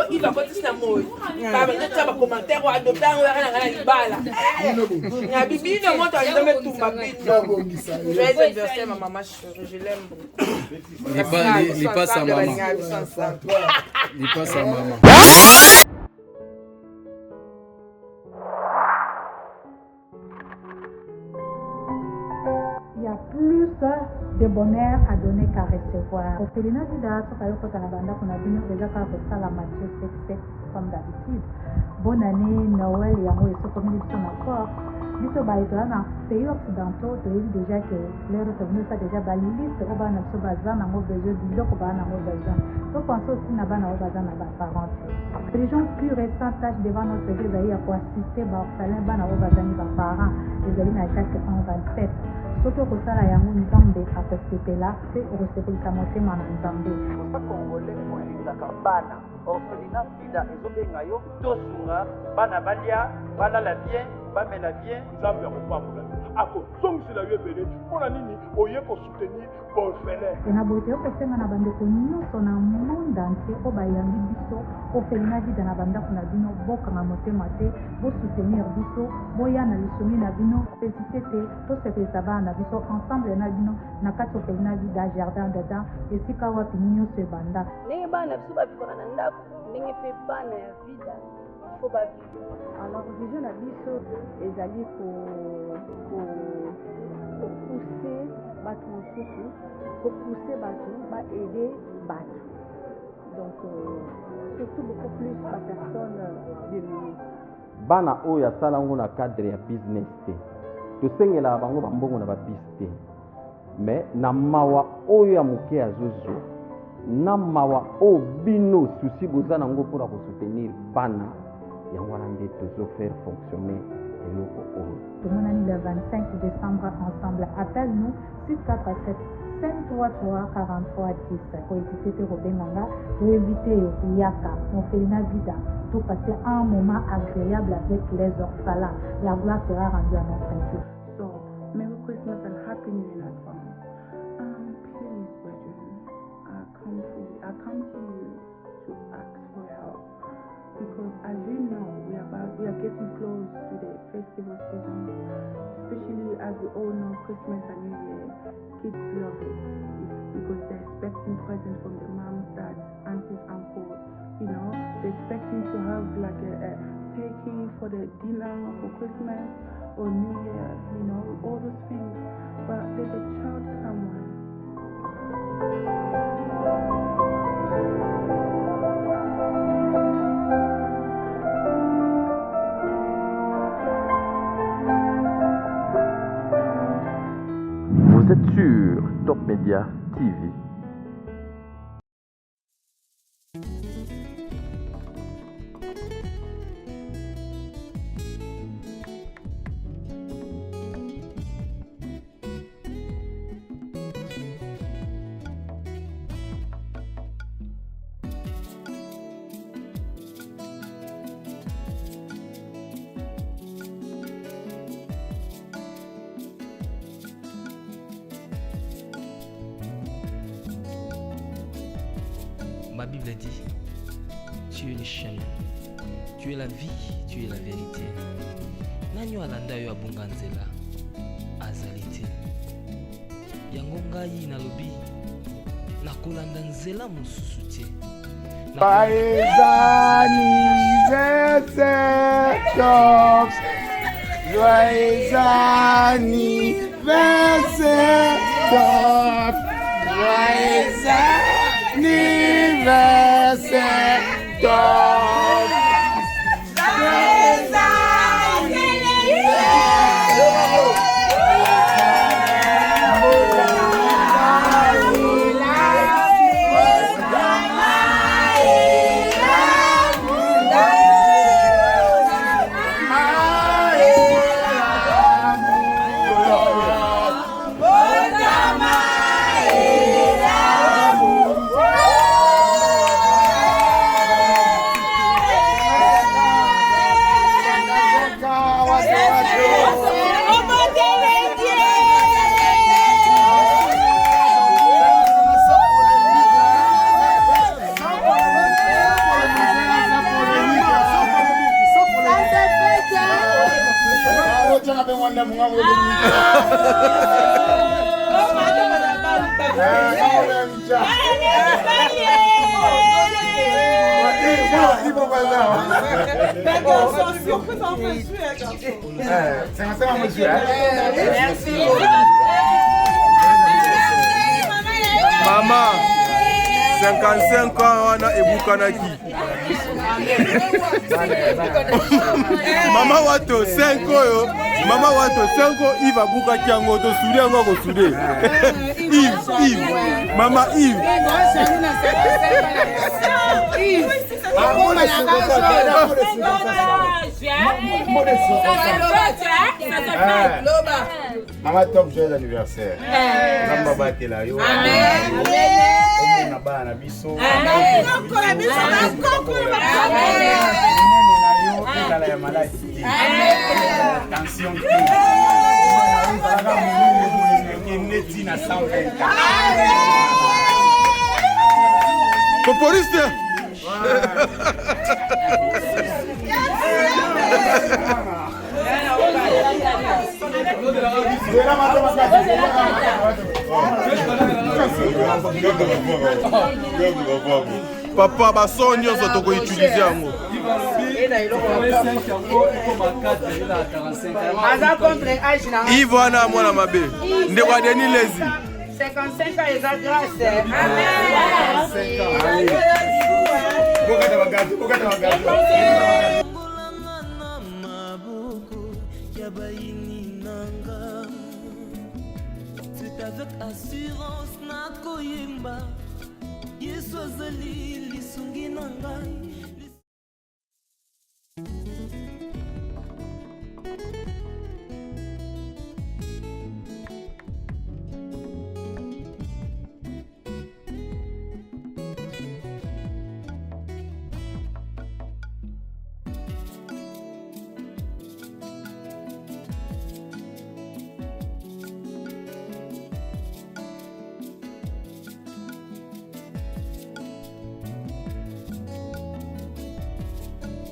Il va continuer à mourir. Par exemple, tu as un commentaire ou adopter un bala. Il y a Bibi, ne montre jamais tout ma bite. Joyeux anniversaire, ma maman chérie, je l'aime beaucoup. Il passe à maman. Il passe à maman. Il y a plus de bonheur à donner qu'à recevoir. Au Félina Vida, ce qu'on a banda qu'on a vu déjà quand ça la Matthieu 7 comme d'habitude. Bonne année, Noël et amour et ce comme ils sont d'accord. Biso ba ito na pays occidentaux to yi déjà que leur retourner ça déjà ba liste ko ba na so bazan na mo besoin du ko ba na mo besoin. To pense aussi na ba na bazan na ba parents. Les gens plus récents tâchent devant notre église pour assister ba orphelin ba na bazan ba parents. Les amis na chaque 27. Surtout que ça, il y a un Nzambe à participer là, c'est au recevoir sa montée dans Nzambe. Pour ça, Congolais, moi, il y a un bana. Orphelinat, il y a un yo, Tosunga, bana balia, bana la bien, bana la bien. Nzambe akopambola. Ako songisela yo ebele mpona nini oye kosoutenir baorphelin. Na bote okosenga na bandeko nyonso na monde entier oyo bayambi biso orphelinat vida na bandako na bino bokanga motema te bosoutenir biso boya na lisomi na bino hésite te tosepelisa bana na biso ensemble na bino na kati orphelinat vida jardin dedans esika wapi nyonso ebanda ndenge bana biso bavivaka na ndako ndenge mpe bana ya vida faut bavivre. Alors vision na biso ezali pousser bato mosusu pousser bato aider bato donc surtout beaucoup plus la personne démunie. Bana oyo asala ngo na cadre ya business te tosengela bango bambongo na babisi te mais na mawa oyo ya moke azozwa na mawa oyo bino susi boza nango mpona kosoutenir bana yango wana nde tozofaire fonctionner eloko oyo. Tomonani le 25 décembre ensemble. Appelle-nous 647 533 43 10 pour éviter te robenganga, pour éviter Yaka, orphelinat vida, pour passer un moment agréable avec les orphelins. La gloire sera rendue à notre Dieu. So, Merry Christmas and Happy New Year in advance. Please, brethren, I come to you to ask for help. Because as you know, we are getting close to the festival season, especially as we all know Christmas and New Year, kids love it because they're expecting presents from their moms, dads, aunties, uncles, you know, they're expecting to have like a turkey for the dinner for Christmas or New Year, you know, all those things, but there's a child somewhere. Vous êtes sur Top Média TV. Ma Bible dit, tu es le chemin, tu es la vie, tu es la vérité. Nanyo alanda yo abunga nzela azali te. Yango ngai nalobi nakolanda nzela mosusu te. Joyeux anniversaire, Tops. Joyeux anniversaire, Tops. Joyeux anniversaire, Tops. Maman, 55 ans, on a Ebukanaki. Maman Wato, 5 ans, Maman Wato, 5 ans, Yves a Bukaki en moto, soudé, on va soudé. Yves, Maman Yves. Maman Top, joyeux anniversaire. Namba batela yo. Amen. Na bana biso. Amen. Attention. Poporiste. Papa, baso nyonso toko utiliser yango. Yves wana mwana mabe. Ndeko Denis Lezi. 55 ans eza grâce. Amen. C'est avec assurance na koyemba Yesu azali lisungi na ngai.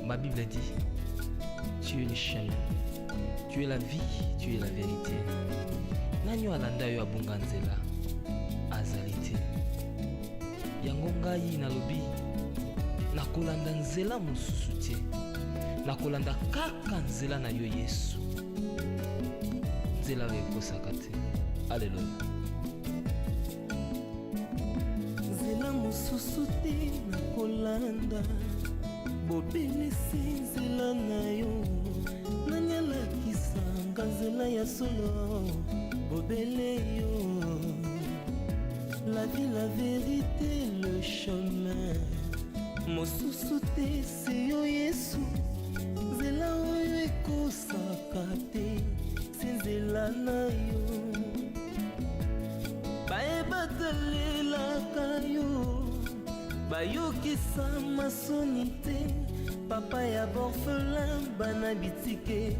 Ma Bible dit, tu es le chemin, tu es la vie, tu es la vérité. Nanyo alanda yo abunga nzela azali te. Yango ngai nalobi nakolanda nzela mosusu te. Nakolanda kaka nzela na yo Yesu. Nzela ekosaka te. Alléluia. Nzela mosusu te nakolanda. Bobelisi nzela na yo nani alakisanga nzela ya solo bobele yo la vie la vérité le chemin mosusu te se yo Yesu nzela oyo ekosaka te se nzela na yo bayebatalelaka yo bayokisa masoni te papa ya borphelin bana bitike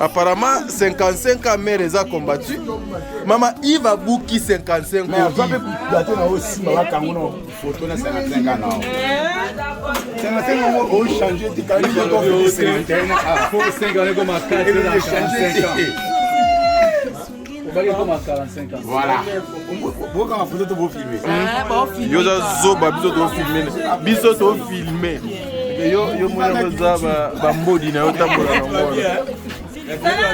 Apparemment 55 ans mère eza combattu. Mama Yves Abouki 55 ans. Mais va pe plateau na aussi mama kangono photo na 55 ans. 55 ans au changer de carrière de 51 ans. Faut 5 ans comme 45 ans. Voilà. Pourquoi on photo to filmer? Yo za zoba biso to filmer. Biso to filmer. Yo mwana koza ba mbodi na yo tambola na ngolo. Voilà.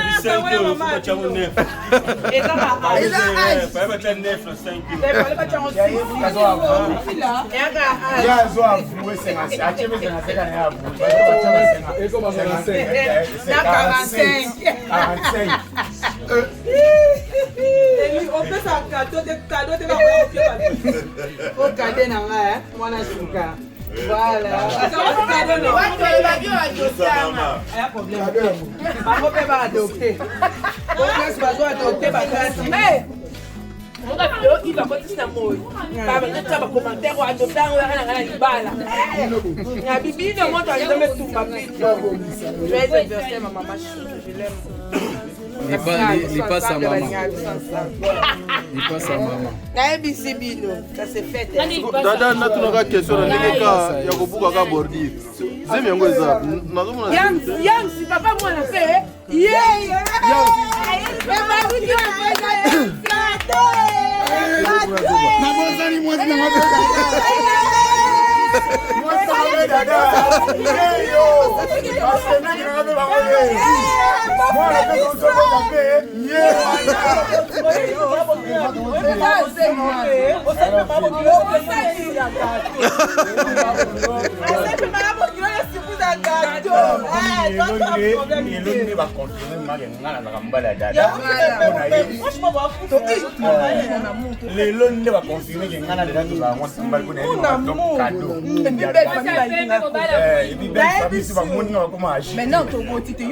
Il va continuer à mourir. Par exemple, tu commentaire ou adopter un bala. La Bible ne montre jamais tout ma vie. Je vais exercer ma maman. Je l'aime. Il passe à maman. Il passe à maman. Ça s'est fait. Dada natunaka question na ndeka ya kobuka ka bordir. Zemi yango eza. Nazomona. Yang si papa moi na fait. Maintenant, tu vas te dire,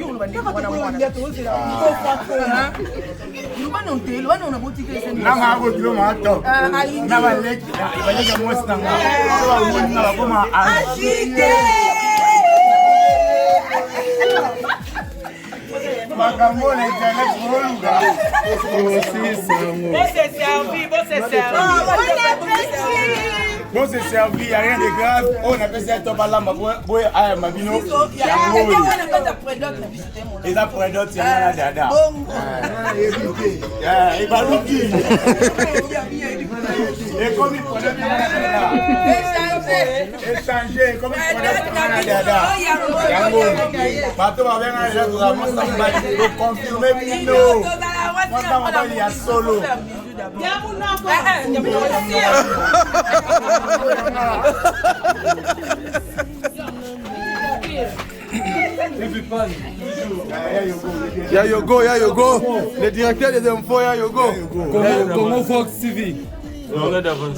bon, c'est servi, il n'y a rien de grave. On appelle ça top à la mabino. Et la prédote, c'est un dada. Et balouki. Et comme il prenait échanger, comme il prenait dada. Bateau va venir à la pour confirmer Pino. Moi, ça il y a solo. Ya Yogo, le directeur des infos, ya Yogo. Comment Fox TV? Longueur d'avance.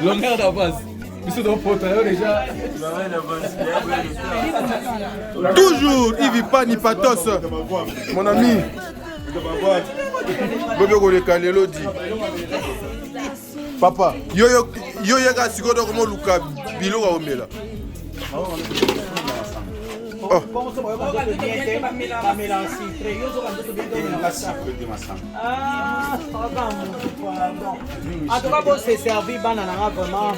Longueur d'avance. Ils sont dans déjà. Toujours, Yves Pani Patos, mon ami. Papa, yo yaka sikodo komo luka bilo wa omela. En tout cas, c'est servi banana vraiment.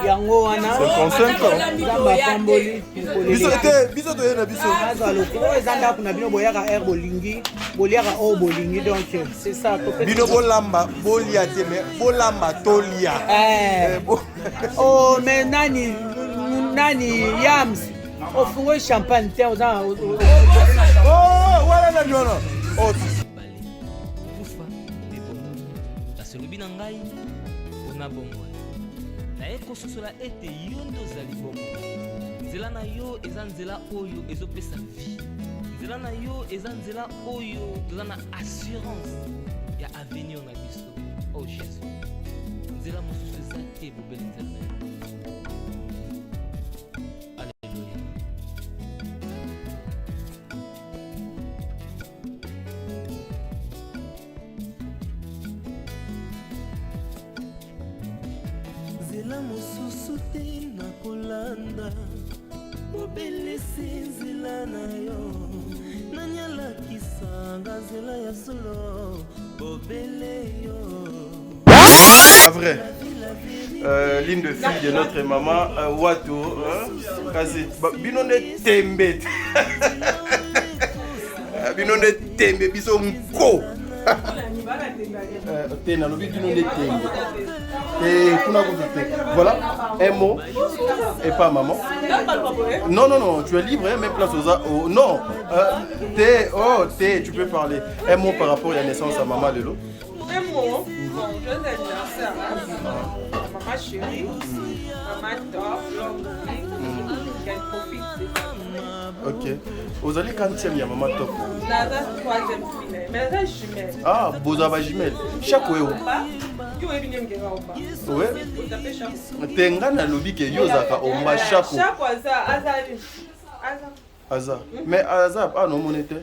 Yango wana 55 ans. Biso to yena biso. Azalo ko ezanda kuna bino boyaka air bolingi, boliaka o bolingi donc c'est ça to. Bino bolamba, bolia te mais bolamba tolia. Oh mais nani yams. Ofungo champagne te oza. Oh wala na nyono. Oh kufa nasolobi na ngai ona bongo naye kososola ete yo nde ozali bongo nzela na yo eza nzela oyo ezopesa vie nzela na yo eza nzela oyo toza na assurance ya avenir na biso oh jésus nzela mosusu eza te bobeli nzela na yo nzela mosusu te nakolanda obelisi nzela na yo nanyalakisanga nzela ya solo obele yo. Pas vrai. Ligne de fille de notre maman, Wato, Kazi. Binone tembe. Binone tembe, biso mko. Tena, no binone tembe. Et kuna kote. Voilà, un mot et pas maman. Non, non, non, tu es libre, hein, même place aux non, tu peux parler. Un mot par rapport à la naissance à maman Lelo. Un mot, joyeux anniversaire à maman chérie, maman top, qu'elle profite de ça. Ok. Vous allez quand il y a maman top? La troisième fille, mais la jumelle. Ah, vous avez jumelle. Chaque fois. Oui. Tenga na lobi ke yo zaka omba chaque fois. Chaque fois ça, azali. Aza. Mais Aza, ah non, mon été.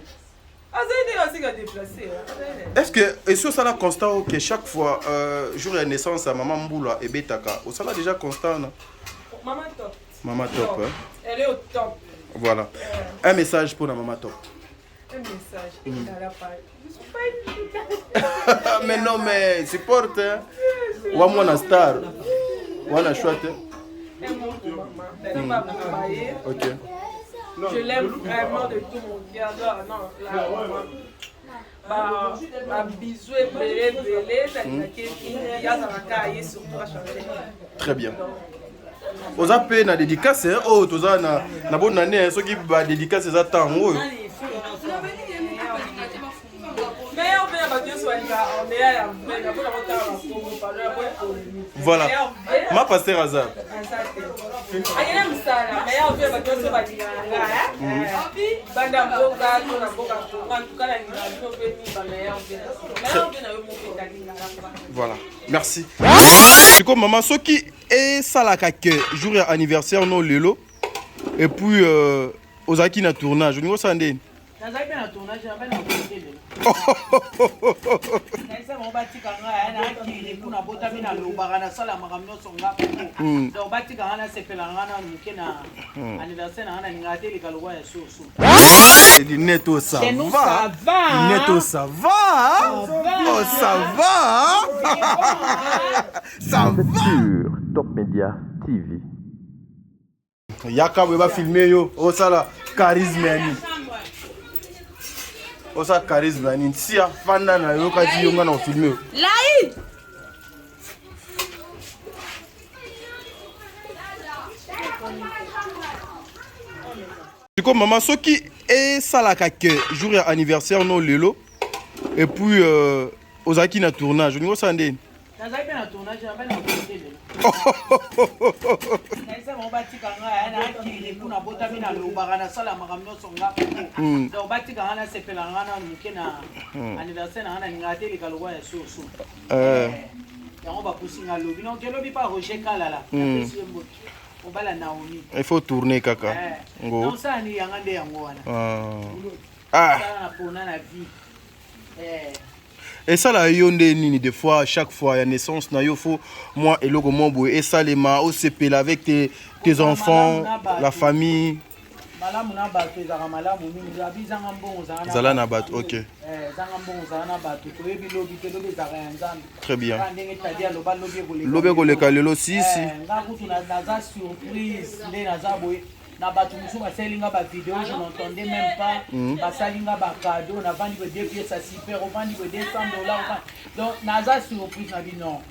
Est-ce que, est-ce que ça est constant que chaque fois, jour de naissance à maman Mboula et Betaka, ça est déjà constant, non? Maman top. Maman top, hein? Elle est au top. Voilà. Un message pour la maman top. Un message. Je suis pas une... Mais non, mais supporte, hein? Ou à moi, star. Ou à chouette. Un mot pour maman. Ok. Je l'aime vraiment de tout mon cœur. Non, là, ma bisou est belé, très bien. Aux appels na dédicace, oh, tous na bonne année, ceux qui va dédicace ça temps. Voilà. Ma pasteur Azar. Voilà. Merci. C'est comme maman, ce qui est ça la caque jour anniversaire non lelo et puis aux acquis na tournage. Nous ça ndé. Neto ça va. Neto ça va. Oh ça va. Ça va. Sur Top Media TV. Yaka va filmer yo. Oh ça là charisme ani. Oh ça charisme ani. Si a fanda na yo kati yo ngana filmer. Lai. C'est comme maman, ce qui est ça la caque jour anniversaire non lelo et puis aux acquis na tournage. Nous ça ndé. Il faut tourner kaka. Et ça là yonde nini des fois chaque fois il y a naissance na yo faut moi et logo mombo et ça les ma au CP avec tes enfants la famille Zala na bat, ok. Très bien. Lobe koleka lelo si. Na batu musu baselinga ba vidéo je n'entendais même pas basalinga ba cadeau on a vendu des pièces à super on vendu $200 donc naza surprise na bino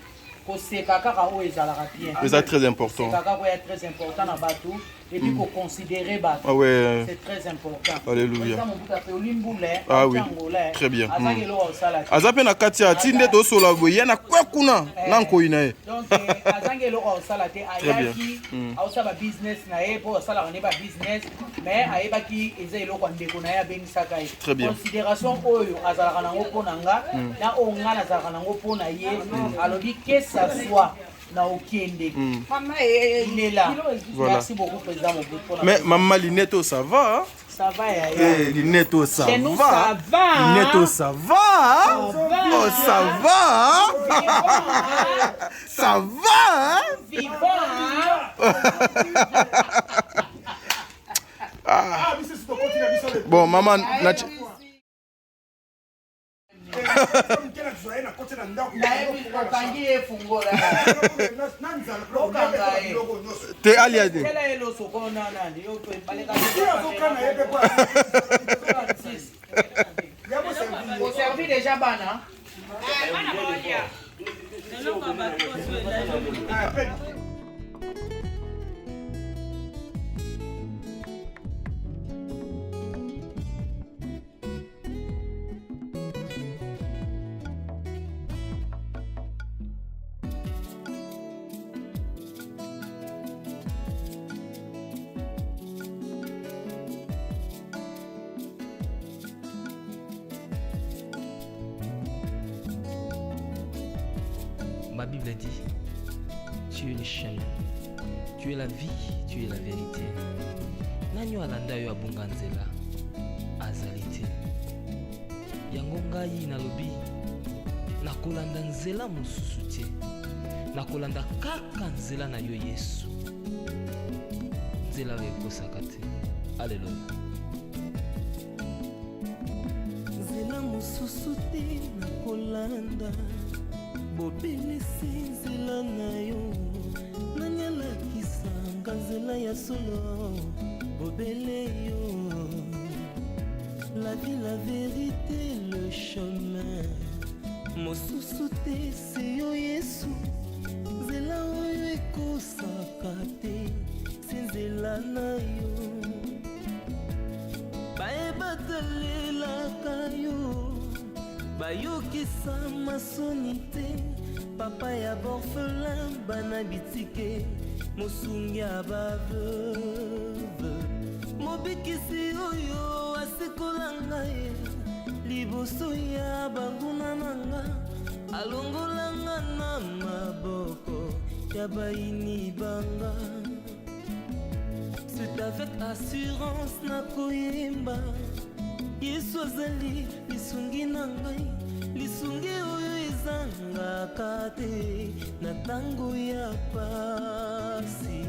ko seka kaka o ezalaka bien c'est très important kaka ko est très important na batu et puis pour considérer batu ah ouais c'est très important alléluia ah oui très bien azape na katia tinde to sola boye na kwekuna na nkoina e donc azangelo o sala te ayaki au sala business na e po sala on ba business mais ayebaki ezelo kwa ndeko na ya benisaka e considération oyo azalaka nango pona nga na o nga na zalaka nango pona ye alobi que ça soit na okende il est là. Voilà. Merci beaucoup président. Mais maman Lineto ça va hein? Ça va, Eh, Lineto, ça chez nous, va. ça va. Lineto, ça va. Oh, ça va. Ça va. Ah. Bon, maman, t'es aliade. Vous servez déjà bana. Ma Bible dit, tu es le chemin, tu es la vie, tu es la vérité. Nanyo alanda yo abunga nzela azali te. Yango ngai nalobi nakolanda nzela mosusu te. Nakolanda kaka nzela na yo Yesu. Nzela oyo ekosaka te. Alleluya. Nzela mosusu te nakolanda. Bobelisi nzela na yo nani alakisanga nzela ya solo bobele yo la vie la vérité le chemin mosusu te se yo Yesu nzela oyo ekosaka te se nzela na yo bayebatalelaka yo bayokisa masoni te papa ya borphelin bana bitike mosungi ya baveuve mobikisi oyo asikola ngai liboso ya banguna na nga alongolanga na maboko ya baini banga c'est avec assurance nakoyemba Yesu azali lisungi na ngai lisungi oyo ezangaka te na ntango ya pasi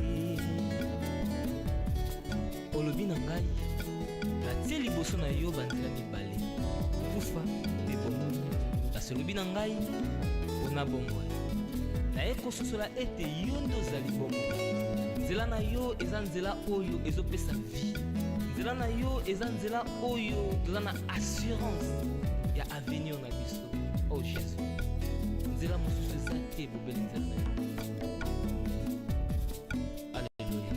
olobi na ngai natie liboso na yo banzela mibale kufa mpe bomoi kasi olobi na ngai mpona bomoi naye kososola ete yo nde ozali bomoi nzela na yo eza nzela oyo ezopesa vie nzela na yo eza nzela oyo toza na assurance ya avenir na biso oh Jésus nzela mosusu eza te bobeli nzela na yo alleluya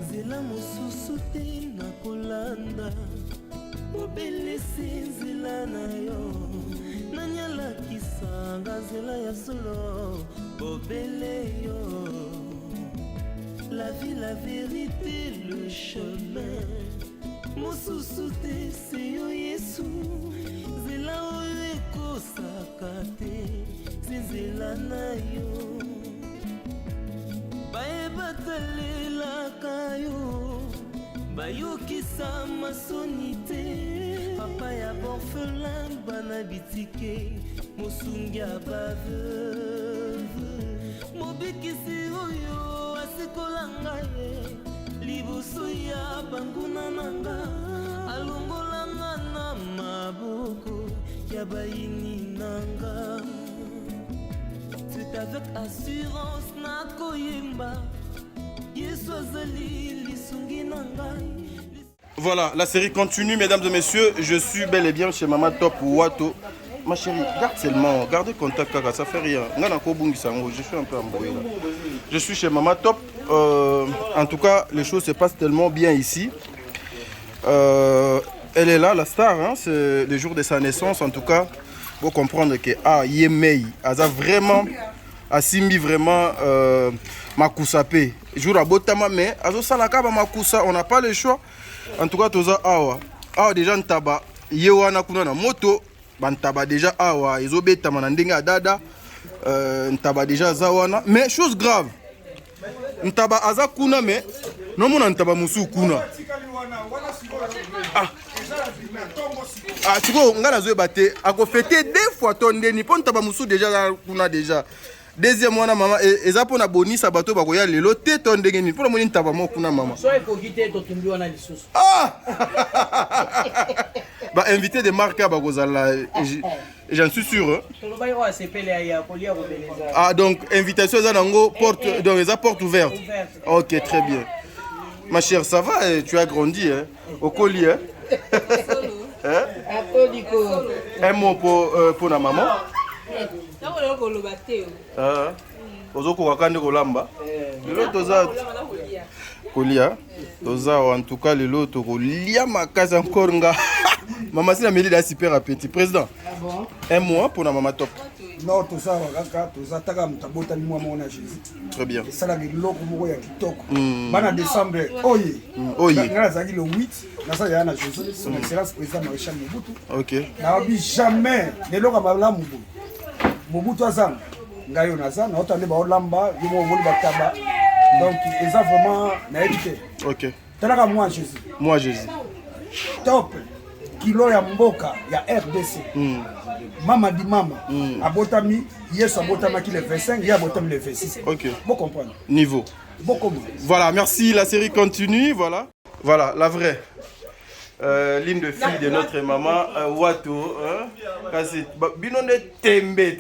nzela mosusu te nakolanda bobelisi nzela na yo nani alakisanga nzela ya solo bobele yo la vie la vérité le chemin mosusu te se yo Yesu nzela oyo ekosaka te se nzela na yo bayebatalelaka yo bayokisa masoni te papa ya borphelin bana bitike mosungi ya baveuve mobikisi oyo asikola ngai liboso ya banguna na nga alongolanga na maboko ya baini na nga c'est avec assurance nakoyemba Yesu azali lisungi na ngai. Voilà, la série continue, mesdames et messieurs. Je suis bel et bien chez Mama Top Wato. Ma chérie, garde seulement, gardez contact, kaka, ça fait rien. Je suis un peu embrouillé là. Je suis chez Mama Top. En tout cas, les choses se passent tellement bien ici. Elle est là, la star, hein, c'est le jour de sa naissance. En tout cas, il faut comprendre que Yemei, elle a vraiment, Simbi vraiment Makusape. Jour à Botama, mais Azo Salaka Makusa, on n'a pas le choix. En tout cas, Toza Awa. Awa déjà Ntaba, Yewana Kuna na moto. bantaba déjà awa ezobetama na ndenge ya dada ntaba déjà aza wana mais chose grave ntaba aza kuna mais nomona ntaba mosusu kuna sikoyo ngai nazoyeba te akofete 2 fois to ndeni mpo ntaba mosusu déjà aza kuna déjà deuxième wana mama eza mpona bonisa bato bakoya lelo te to ndenge nini mpona moni ntaba moko kuna mama so ekoki te totumbi wana lisusu invité de marque bakozala j'en suis sûr donc invitation eza nango porte donc eza porte ouverte ok très bien ma chère ça va tu as grandi au collier un mot pour na maman ozokoka nde kolamba lelo toza kolia toza en tout cas lelo tokolia makasi encore nga mama sina meli da super appétit président un mois pour na mama top non toza kaka toza taka mutabotani mwa mona Jésus très bien sala biloko moko ya kitoko bana décembre oye nga nazaki le 8 nasa ya na Jésus son excellence président Maréchal Mobutu ok na bi jamais lelo ka bala Mobutu azanga ngayo naza na otande ba olamba yimo moni bataba donc eza vraiment na éviter ok talaka moi Jésus top kilo ya mboka ya RDC mama di mama abotami yesu abotamaki le 25 ya abotami le 26 ok bon comprendre niveau bon comment voilà merci la série continue voilà la vraie ligne de fille de notre maman Wato kasi binonde tembe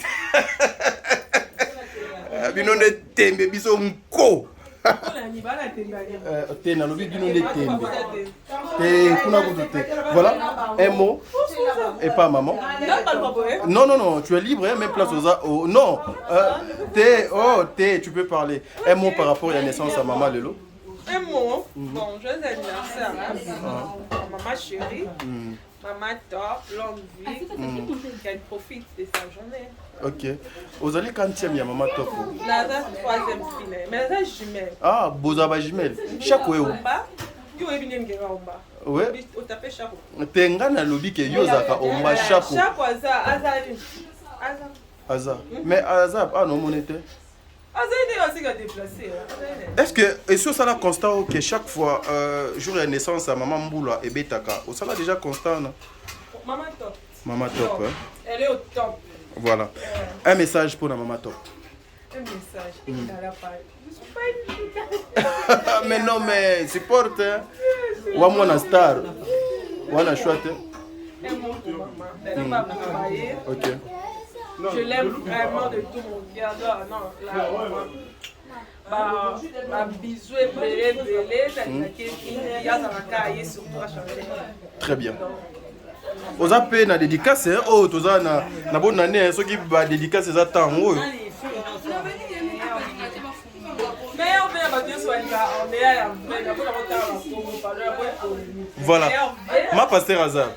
binonde tembe biso nko te nalobi binonde tembe te kuna kutu te voilà un mot et pas maman non tu es libre hein, même place aux non te tu peux parler un mot par rapport à la naissance à maman Lelo. Un mot, bon, joyeux anniversaire à maman chérie, maman top, longue vie, qu'elle profite de sa journée. Ok. Vous allez quand il y a maman top? La 3e fille, mais la jumelle. Ah, vous avez jumelle. Chaque fois. Oui. Au tapé chapeau. Tenga na lobi ke yozaka omba chapeau. Chapeau azali. Aza. Mais Aza non monété. Est-ce que est-ce ça la constant que chaque fois jour de naissance à maman Mboula et Betaka, ça l'a déjà constant non? Maman top. Maman top. Elle est au top. Voilà. Un message pour la maman top. Un message. Il n'a pas. Je suis pas une mais non mais supporte. Ou moi na star. Ou na chouette. Un mot pour maman. Elle va travailler. OK. Je l'aime vraiment de tout mon cœur. Non, là, ma bisou est belé, très bien. Aux appels na dédicace, oh, tous na bonne année, ceux qui va dédicace ces attentes. Voilà. Ma pasteur Azar.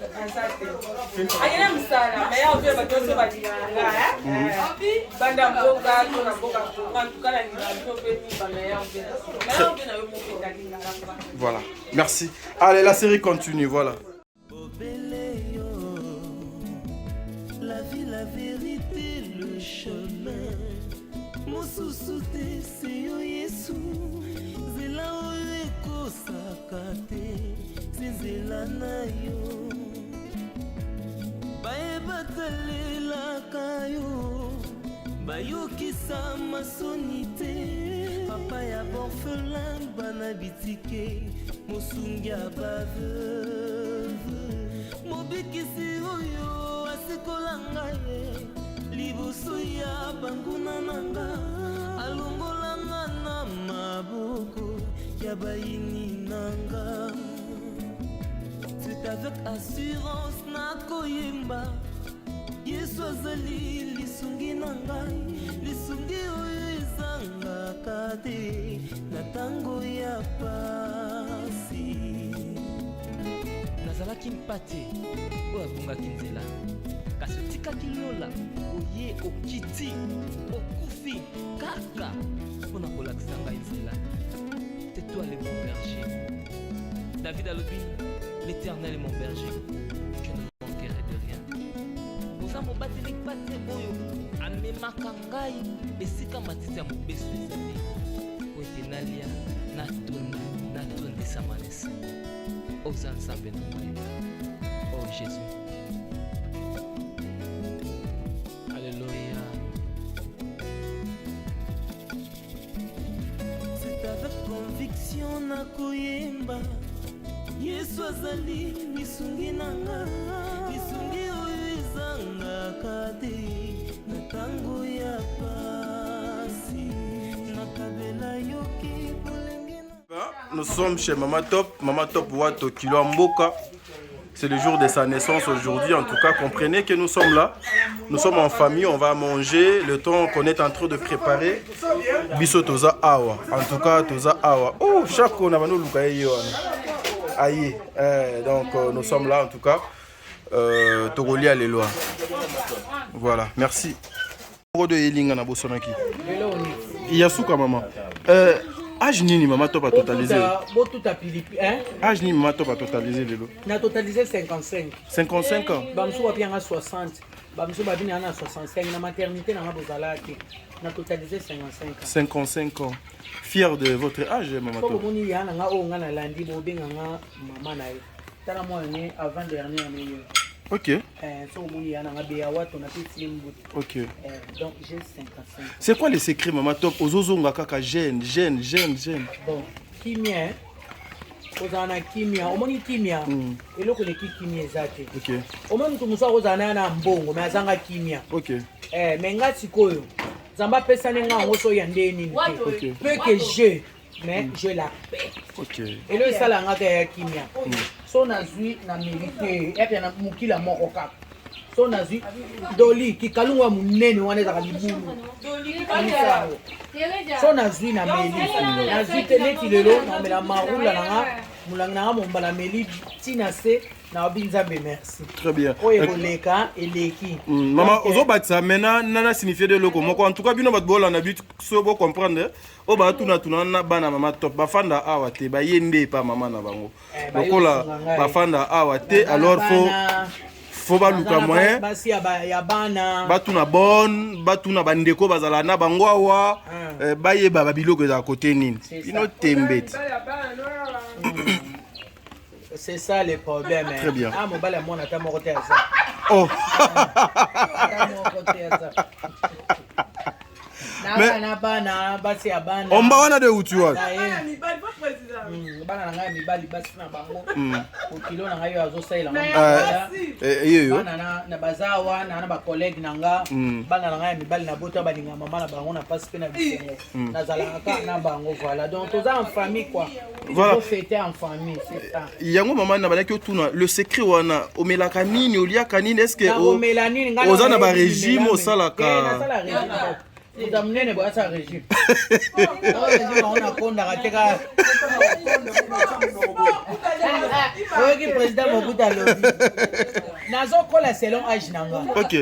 Voilà. Merci. Allez, la série continue. Voilà. La vie, la vérité, le chemin. Mon sous-souté, c'est yo Yesu. Zela oeko sakate, c'est zela na yo. Bae batale la kayo, bayokisa masonite. Papa ya borfelin, bana bitike, mosungi ya baveuve. Mobikisi oyo asikola ngai. Liboso ya banguna nanga alongolanga na maboko ya bayini nanga. C'est avec assurance na koyemba Yesu azali lisungi nanga, lisungi oyo ezangaka te na tango ya pasi. Nazalaki mpate oyo abungaki nzela kasi otikaki lola oye okiti okufi kaka mpona kolakisa ngai nzela. C'est toi le mon berger. David alobi, l'éternel est mon berger, je ne manquerai de rien. emonaka ngai esika matiti ya mobeso ezali po ete nalia natondisama na ese oza nzambe na ngai o jésus alléluia. C'est avec conviction nakoyemba Yesu azali lisungi nanga lisungi oyo ezangaka te na ntango ya pasi nakabela yoki bolenge. Nous sommes chez Mama Top Wato Kilo Mboka. C'est le jour de sa naissance aujourd'hui. En tout cas, comprenez que nous sommes là. Nous sommes en famille, on va manger. Le temps qu'on est en train de préparer. Biso toza awa. En tout cas, toza awa. Oh, chaque on a venu lukaye aïe. Donc nous sommes là en tout cas. Togoli à l'éloa. Voilà, merci. De Elinga na bosonaki. Yasuka maman. Âge nini Mama Top a totalisé? Âge nini Mama Top a totalisé lelo? Na totalisé 55. 55 ans. Bamsou babianga 60. Bamsou babina na 65 na maternité na bozalaki. Na totalisé 55 ans. 55 ans. Fier de votre âge Mama Top. Ko moni yana nga o nga na landi bo benga nga mama na ye. Tala moi né avant dernière année. Ok. Ok. Donc j'ai 55. C'est quoi les secrets Mama Top? Ozozonga kaka jeune. Bon, kimia. Ozana kimia, omoni kimia. Eloko ne kimia ezate. Ok. Omoni tumusa ozana na mbongo, mais azanga kimia. Ok. Menga sikoyo. Zamba pesa nenga ngoso yande nini. Ok. Peu que je, mais je la paix. Ok. Et le sala ngaka ya kimia. So nazui na mérité, et puis na mukila moko kaka. So nazui doli kikalungwa munene wana za libulu. So nazui na meli. Nazui teneti lelo na mela marula nanga mulanga nanga mombala meli tina se na obinzambe merci. Très bien. Oyeboleka eleki. Maman ozo batsa mena nana signifie de loko moko en tout cas bino bat bola na but so bo comprendre o ba tuna na bana Mama Top bafanda awa te ba yende pa mama na bango. Lokola bafanda awa te alors faut ba luka moyen basi ya bana batuna bonne batuna bandeko bazala na bango awa baye ba biloko za côté nini bino tembeti. C'est ça le problème. Très bien. Ah mon bal mon ata moko te ça. Oh. Na bana basi ya bana. Omba wana de utuwa. Bana nga mibali basi na bango. Okilo na ngayo azosaila yeyo. Bana na bazawa na ba collègue nanga. Bana na ngayo mibali na bota balinga mama na bango na passe pe na bisengo. Na zalaka na bango voilà. Donc tous en famille quoi. Voilà. Il faut fêter en famille, c'est ça. Yango maman na balaki otuna le secret wana omelaka nini oliaka nini est-ce que oza na ba régime osalaka? Na sala régime. Vous amenez les boîtes à régime. On a compte à rater. Oui, président Mobuta Lobi. Nazo kola selon âge nanga. Ok.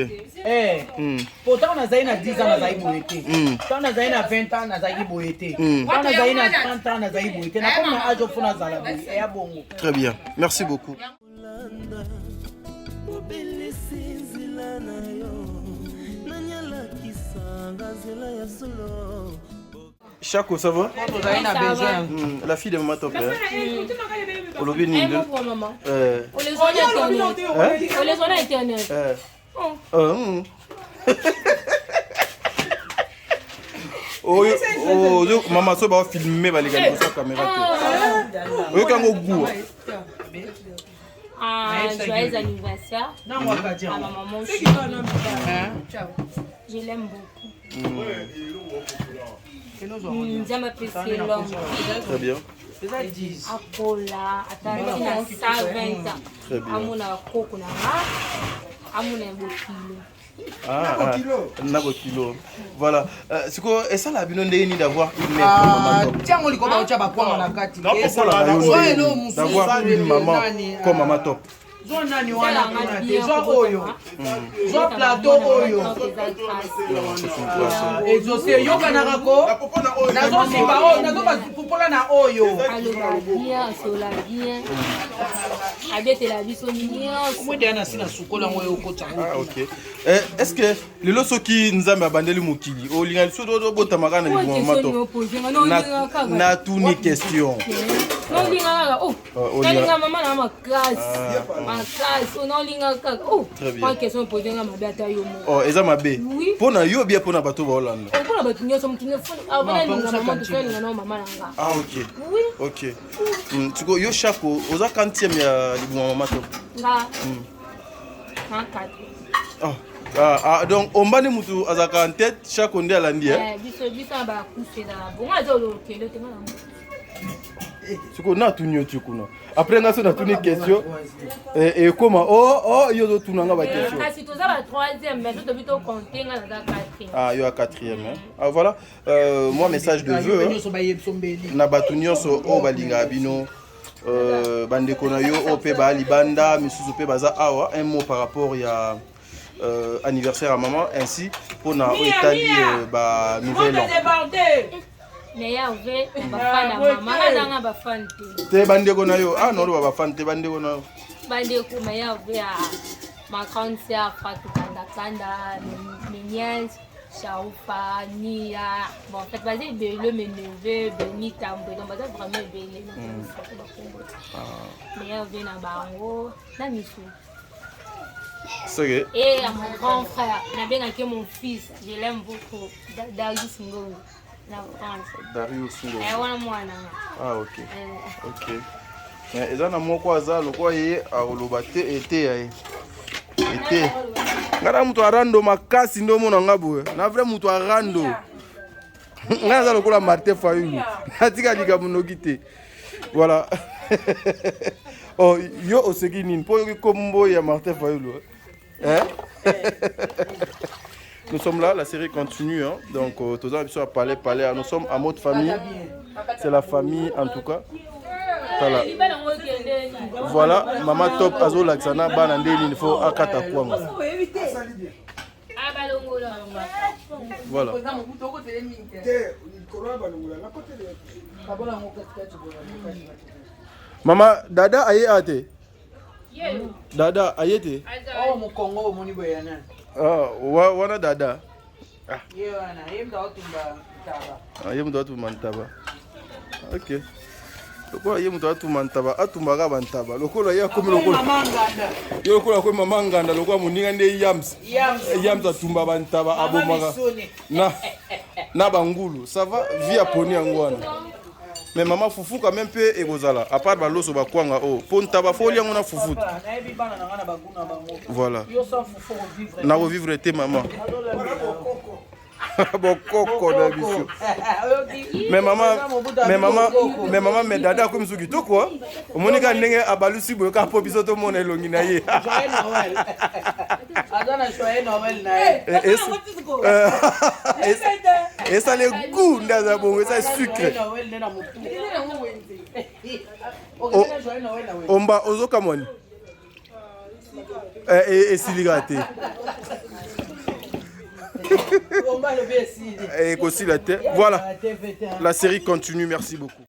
Pourtant on a zaina 10 ans na zaï boyete. Quand on a zaina 20 ans na zaï boyete. Quand on a zaina 30 ans na zaï boyete. Na comme âge au fond na zala boyete. Ya bongo. Très bien. Merci beaucoup. Chaco, ça va? La fille de Mama Top. On l'a vu ni maman. On les a internet. Oh, maman, ça va filmer les gars sur la caméra. Oui, quand on goûte. Joyeux anniversaire à ma maman. Je l'aime beaucoup. Très bien. Akola, atandi na 120 ans. Amuna koko na ma, amuna bokilo. Nabo kilo. Voilà. C'est quoi et ça la bino ndeni d'avoir une mère comme Mama Top. Tiens on liko ba ucha ba kwa na kati. D'avoir une maman comme Mama Top. Zo nani wana te zo oyo. Zo plateau oyo. Ezo se yoka na rako. Nazo simba o nazo ba popola na oyo aloba bien asola bien abetela biso nyonso omwede na sina sukola ngo oyo okota Ah, ok. Est-ce que lelo soki nzambe abandeli mokili olinga liso obotamaka na liboma to na tuni question nolinga nalinga mama na makasi nolinga kaka pa question posenga mabe ata yo mo eza mabe mpona yo bia mpona bato baolanda mpona bato nyonso motu abonalinga mama tosalinga nao mama na nga ah ok ok siko yo shako oza quantième ya liboma mama to nga donc ombani mutu azaka en tête chaque onde alandi biso na bakusela bongo aza olokelo te ngana siko na tuni yo kuna après nga so na tuni question et comment yo zo tunanga ba question kasi toza ba 3e mais to bito compter nga na 4e ah yo a 4e ah voilà moi message de vœu na batu nyonso o balinga bino bandeko na yo o pe ba libanda misusu pe baza awa un mot par rapport ya anniversaire à maman ainsi pour na etali ba nouvel an mais ya ve bafana mama nanga bafana te bandeko na yo ah non ba bafana te bandeko na yo bandeko mais ya ve ya ma grande sœur Fatou Kanda Mignès Chaoufa Nia bon en fait vas-y le mes neveux Benita donc vas vraiment belé mais ya ve na bango na misu. C'est et à mon grand frère, mon fils, je l'aime beaucoup, Darius Ngou, la France. Darius Ngou. Ah ok. Ok. Et ça, moi quoi ça, le quoi y est à Olobate été. Été. Ngara mutu arando makasi ndo mona ngabwe. Na vrai mutu arando. Ngara za lokola Martin Fayulu. Natika lika munokite. Voilà. Oh, yo oseki nini po yo kombo ya Martin Fayulu. Hein? Nous sommes là, la série continue, hein? Donc tous les à parler, nous sommes à mode famille, c'est la famille en tout cas. Voilà, maman top azo laksana banande il faut akata kwanga. Voilà. Maman dada aye ate. Dada ayete. Oh mon Congo moni boyana. Ah wana dada. Ah. Yewana yemda otumba taba. Ah yemda otumba ntaba. OK. Lokolo yemda otumba ntaba atumbaka bantaba. Lokolo ya komi lokolo. Yo lokolo ko mama nganda lokwa muninga nde yams. Yams atumba bantaba abomaka. Na bangulu. Ça va via poni ngwana. Mais maman foufou quand même peu egozala à part baloso bakwanga o ponta ba folia ngona foufou voilà na revivre été maman bon coco na biso mais maman mais dada comme suki to quoi omonika ndenge abalusi boyo ka po biso to mona elongi na ye adana joyeux Noël na et ça le goût ndaza bongo ça sucre omba ozoka moni et siligate et voilà, la série continue, merci beaucoup.